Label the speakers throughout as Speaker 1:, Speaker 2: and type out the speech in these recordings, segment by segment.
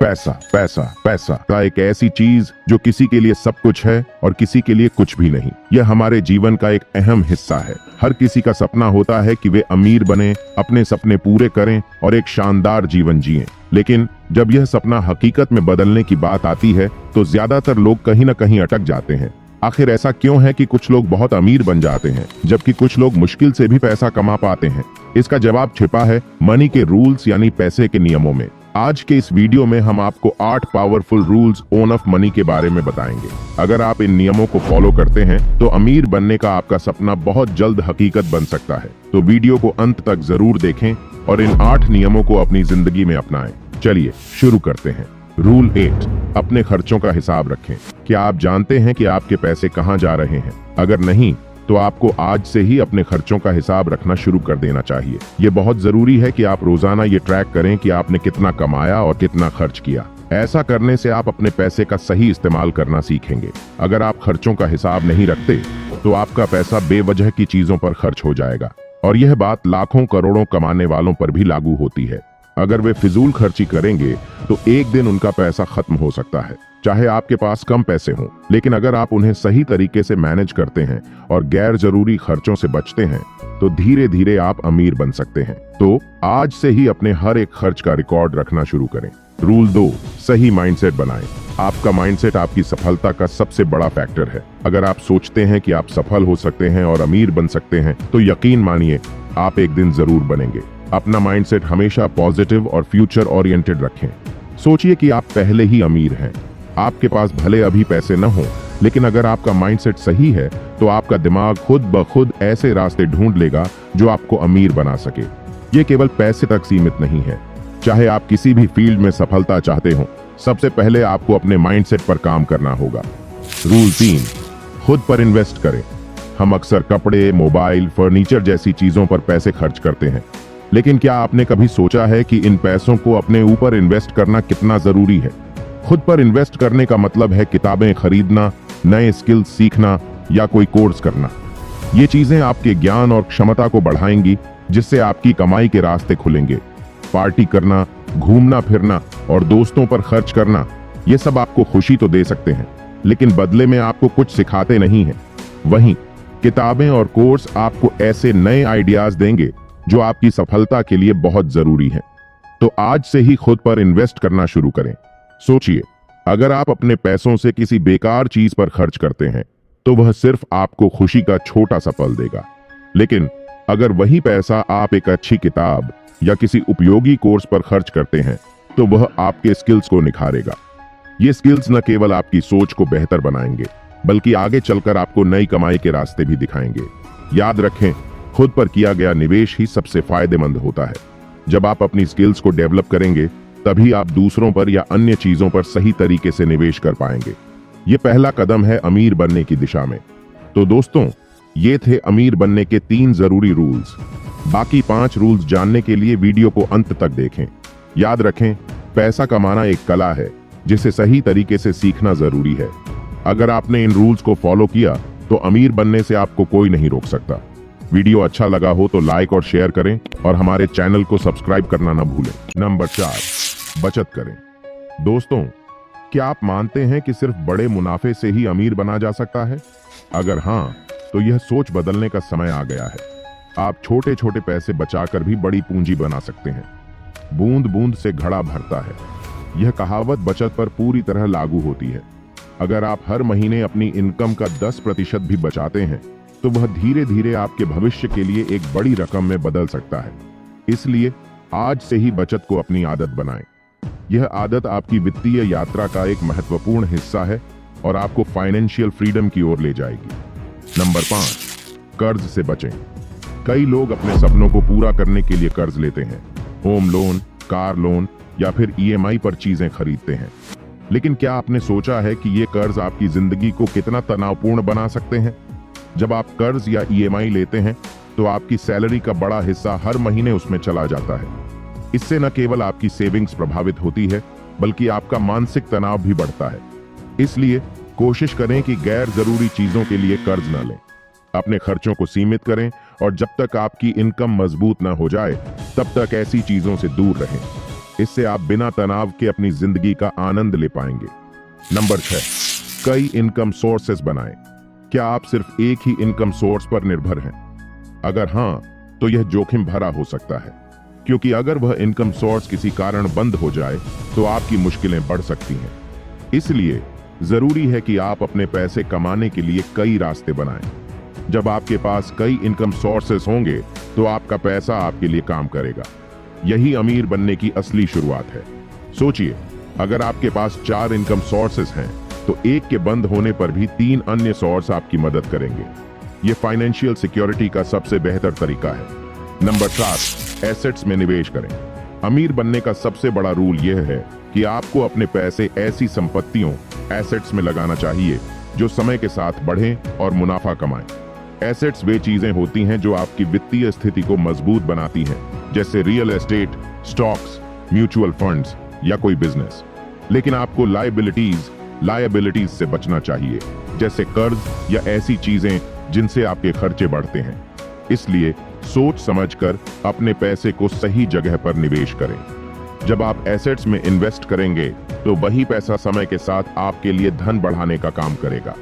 Speaker 1: पैसा पैसा पैसा का एक ऐसी चीज जो किसी के लिए सब कुछ है और किसी के लिए कुछ भी नहीं। यह हमारे जीवन का एक अहम हिस्सा है। हर किसी का सपना होता है कि वे अमीर बने, अपने सपने पूरे करें और एक शानदार जीवन जिएं। लेकिन जब यह सपना हकीकत में बदलने की बात आती है तो ज्यादातर लोग कहीं न कहीं अटक जाते हैं। आखिर ऐसा क्यों है कि कुछ लोग बहुत अमीर बन जाते हैं जबकि कुछ लोग मुश्किल से भी पैसा कमा पाते हैं? इसका जवाब छिपा है मनी के रूल्स यानी पैसे के नियमों में। आज के इस वीडियो में हम आपको 8 powerful rules own of money के बारे में बताएंगे। अगर आप इन नियमों को फॉलो करते हैं तो अमीर बनने का आपका सपना बहुत जल्द हकीकत बन सकता है। तो वीडियो को अंत तक जरूर देखें और इन 8 नियमों को अपनी जिंदगी में अपनाएं। चलिए शुरू करते हैं। रूल 8, अपने खर्चों का हिसाब रखें। क्या आप जानते हैं कि आपके पैसे कहां जा रहे हैं? अगर नहीं तो आपको आज से ही अपने खर्चों का हिसाब रखना शुरू कर देना चाहिए। ये बहुत जरूरी है कि आप रोजाना ये ट्रैक करें कि आपने कितना कमाया और कितना खर्च किया। ऐसा करने से आप अपने पैसे का सही इस्तेमाल करना सीखेंगे। अगर आप खर्चों का हिसाब नहीं रखते तो आपका पैसा बेवजह की चीजों पर खर्च हो जाएगा और यह बात लाखों करोड़ों कमाने वालों पर भी लागू होती है। अगर वे फिजूल खर्ची करेंगे तो एक दिन उनका पैसा खत्म हो सकता है। चाहे आपके पास कम पैसे हों, लेकिन अगर आप उन्हें सही तरीके से मैनेज करते हैं और गैर जरूरी खर्चों से बचते हैं तो धीरे धीरे आप अमीर बन सकते हैं। तो आज से ही अपने हर एक खर्च का रिकॉर्ड रखना शुरू करें। रूल 2, सही माइंडसेट बनाएं। आपका माइंडसेट आपकी सफलता का सबसे बड़ा फैक्टर है। अगर आप सोचते हैं कि आप सफल हो सकते हैं और अमीर बन सकते हैं तो यकीन मानिए आप एक दिन जरूर बनेंगे। अपना माइंडसेट हमेशा पॉजिटिव और फ्यूचर ओरिएंटेड रखें। सोचिए कि आप पहले ही अमीर हैं। आपके पास भले अभी पैसे न हो, लेकिन अगर आपका माइंडसेट सही है तो आपका दिमाग खुद ब खुद ऐसे रास्ते ढूंढ लेगा जो आपको अमीर बना सके। ये केवल पैसे तक सीमित नहीं है। चाहे आप किसी भी फील्ड में सफलता चाहते हो, सबसे पहले आपको अपने माइंडसेट पर काम करना होगा। रूल 3, खुद पर इन्वेस्ट करें। हम अक्सर कपड़े, मोबाइल, फर्नीचर जैसी चीजों पर पैसे खर्च करते हैं, लेकिन क्या आपने कभी सोचा है कि इन पैसों को अपने ऊपर इन्वेस्ट करना कितना जरूरी है? खुद पर इन्वेस्ट करने का मतलब है किताबें खरीदना, नए स्किल्स सीखना या कोई कोर्स करना। ये चीजें आपके ज्ञान और क्षमता को बढ़ाएंगी, जिससे आपकी कमाई के रास्ते खुलेंगे। पार्टी करना, घूमना फिरना और दोस्तों पर खर्च करना, ये सब आपको खुशी तो दे सकते हैं, लेकिन बदले में आपको कुछ सिखाते नहीं हैं। वहीं किताबें और कोर्स आपको ऐसे नए आइडियाज देंगे जो आपकी सफलता के लिए बहुत जरूरी है। तो आज से ही खुद पर इन्वेस्ट करना शुरू करें। सोचिए, अगर आप अपने पैसों से किसी बेकार चीज पर खर्च करते हैं तो वह सिर्फ आपको खुशी का छोटा सा पल देगा, लेकिन अगर वही पैसा आप एक अच्छी किताब या किसी उपयोगी कोर्स पर खर्च करते हैं तो वह आपके स्किल्स को निखारेगा। ये स्किल्स न केवल आपकी सोच को बेहतर बनाएंगे, बल्कि आगे चलकर आपको नई कमाई के रास्ते भी दिखाएंगे। याद रखें, खुद पर किया गया निवेश ही सबसे फायदेमंद होता है। जब आप अपनी स्किल्स को डेवलप करेंगे तभी आप दूसरों पर या अन्य चीजों पर सही तरीके से निवेश कर पाएंगे। ये पहला कदम है अमीर बनने की दिशा में। तो दोस्तों, ये थे अमीर बनने के 3 जरूरी रूल्स। बाकी 5 रूल्स जानने के लिए वीडियो को अंत तक देखें। याद रखें, पैसा कमाना एक कला है जिसे सही तरीके से सीखना जरूरी है। अगर आपने इन रूल्स को फॉलो किया तो अमीर बनने से आपको कोई नहीं रोक सकता। वीडियो अच्छा लगा हो तो लाइक और शेयर करें और हमारे चैनल को सब्सक्राइब करना न भूलें। नंबर 4, बचत करें। दोस्तों, क्या आप मानते हैं कि सिर्फ बड़े मुनाफे से ही अमीर बना जा सकता है? अगर हाँ, तो यह सोच बदलने का समय आ गया है। आप छोटे छोटे पैसे बचाकर भी बड़ी पूंजी बना सकते हैं। बूंद बूंद से घड़ा भरता है, यह कहावत बचत पर पूरी तरह लागू होती है। अगर आप हर महीने अपनी इनकम का 10% भी बचाते हैं तो वह धीरे धीरे आपके भविष्य के लिए एक बड़ी रकम में बदल सकता है। इसलिए आज से ही बचत को अपनी आदत बनाएं। यह आदत आपकी वित्तीय यात्रा का एक महत्वपूर्ण हिस्सा है और आपको फाइनेंशियल फ्रीडम की ओर ले जाएगी। नंबर 5, कर्ज से बचें। कई लोग अपने सपनों को पूरा करने के लिए कर्ज लेते हैं। होम लोन, कार लोन या फिर EMI पर चीजें खरीदते हैं। लेकिन क्या आपने सोचा है कि ये कर्ज आपकी जिंदगी को कितना तनावपूर्ण बना सकते हैं? जब आप कर्ज या EMI लेते हैं तो आपकी सैलरी का बड़ा हिस्सा हर महीने उसमें चला जाता है। इससे न केवल आपकी सेविंग्स प्रभावित होती है, बल्कि आपका मानसिक तनाव भी बढ़ता है। इसलिए कोशिश करें कि गैर जरूरी चीजों के लिए कर्ज न लें। अपने खर्चों को सीमित करें और जब तक आपकी इनकम मजबूत न हो जाए तब तक ऐसी चीजों से दूर रहें। इससे आप बिना तनाव के अपनी जिंदगी का आनंद ले पाएंगे। नंबर 6, कई इनकम सोर्सेस बनाएं। क्या आप सिर्फ एक ही इनकम सोर्स पर निर्भर हैं? अगर हां, तो यह जोखिम भरा हो सकता है, क्योंकि अगर वह इनकम सोर्स किसी कारण बंद हो जाए तो आपकी मुश्किलें बढ़ सकती हैं। इसलिए जरूरी है कि आप अपने पैसे कमाने के लिए कई रास्ते बनाएं। जब आपके पास कई इनकम सोर्सेस होंगे तो आपका पैसा आपके लिए काम करेगा। यही अमीर बनने की असली शुरुआत है। सोचिए, अगर आपके पास 4 इनकम सोर्सेस हैं तो एक के बंद होने पर भी 3 अन्य सोर्स आपकी मदद करेंगे। यह फाइनेंशियल सिक्योरिटी का सबसे बेहतर तरीका है। नंबर 7, एसेट्स में निवेश करें। अमीर बनने का सबसे बड़ा रूल यह है कि आपको अपने पैसे ऐसी संपत्तियों, एसेट्स में लगाना चाहिए जो समय के साथ बढ़ें और मुनाफा कमाएं। एसेट्स वे चीजें होती हैं जो आपकी वित्तीय स्थिति को मजबूत बनाती हैं, जैसे real estate, stocks, mutual funds या कोई बिजनेस। लेकिन आपको लायबिलिटीज से बचना चाहिए, जैसे कर्ज या ऐसी चीजें जिनसे आपके खर्चे बढ़ते हैं। इसलिए सोच समझकर अपने पैसे को सही जगह पर निवेश करें। जब आप एसेट्स में इन्वेस्ट करेंगे तो वही पैसा समय के साथ आपके लिए धन बढ़ाने का काम करेगा।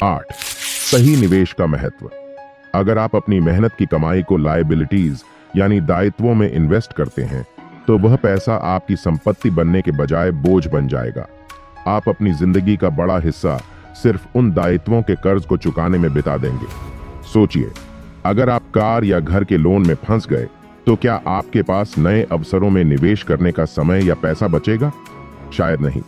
Speaker 1: आठ, सही निवेश का महत्व। अगर आप अपनी मेहनत की कमाई को लायबिलिटीज यानी दायित्वों में इन्वेस्ट करते हैं तो वह पैसा आपकी संपत्ति बनने के बजाय बोझ बन जाएगा। आप अपनी जिंदगी का बड़ा हिस्सा सिर्फ उन दायित्वों के कर्ज को चुकाने में बिता देंगे। सोचिए, अगर आप कार या घर के लोन में फंस गए तो क्या आपके पास नए अवसरों में निवेश करने का समय या पैसा बचेगा? शायद नहीं।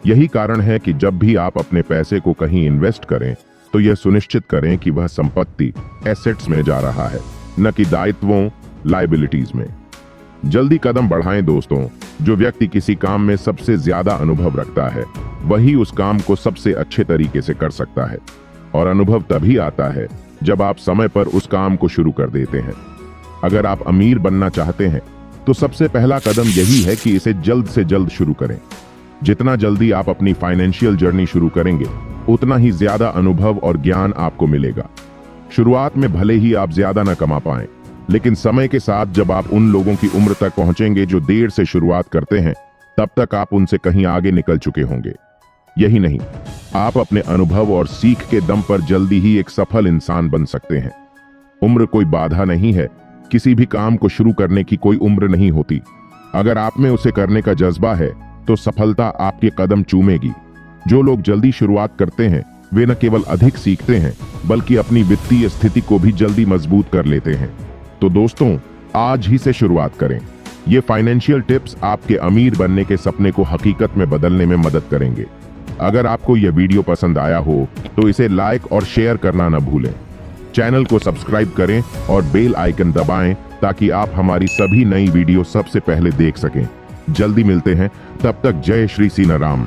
Speaker 1: यही कारण है कि जब भी आप अपने पैसे को कहीं इन्वेस्ट करें तो यह सुनिश्चित करें कि वह संपत्ति एसेट्स में जा रहा है, न कि दायित्वों, लायबिलिटीज में। जल्दी कदम बढ़ाएं दोस्तों। जो व्यक्ति किसी काम में सबसे ज्यादा अनुभव रखता है वही उस काम को सबसे अच्छे तरीके से कर सकता है, और अनुभव तभी आता है जब आप समय पर उस काम को शुरू कर देते हैं। अगर आप अमीर बनना चाहते हैं तो सबसे पहला कदम यही है कि इसे जल्द से जल्द शुरू करें। जितना जल्दी आप अपनी फाइनेंशियल जर्नी शुरू करेंगे उतना ही ज्यादा अनुभव और ज्ञान आपको मिलेगा। शुरुआत में भले ही आप ज्यादा न कमा पाएं, लेकिन समय के साथ जब आप उन लोगों की उम्र तक पहुंचेंगे जो देर से शुरुआत करते हैं, तब तक आप उनसे कहीं आगे निकल चुके होंगे। यही नहीं, आप अपने अनुभव और सीख के दम पर जल्दी ही एक सफल इंसान बन सकते हैं। उम्र कोई बाधा नहीं है। किसी भी काम को शुरू करने की कोई उम्र नहीं होती। अगर आप में उसे करने का जज्बा है तो सफलता आपके कदम चूमेगी। जो लोग जल्दी शुरुआत करते हैं वे न केवल अधिक सीखते हैं बल्कि अपनी वित्तीय स्थिति को भी जल्दी मजबूत कर लेते हैं। तो दोस्तों, आज ही से शुरुआत करें। ये फाइनेंशियल टिप्स आपके अमीर बनने के सपने को हकीकत में बदलने में मदद करेंगे। अगर आपको यह वीडियो पसंद आया हो तो इसे लाइक और शेयर करना न भूलें। चैनल को सब्सक्राइब करें और बेल आइकन दबाएं ताकि आप हमारी सभी नई वीडियो सबसे पहले देख सकें। जल्दी मिलते हैं, तब तक जय श्री सीना राम।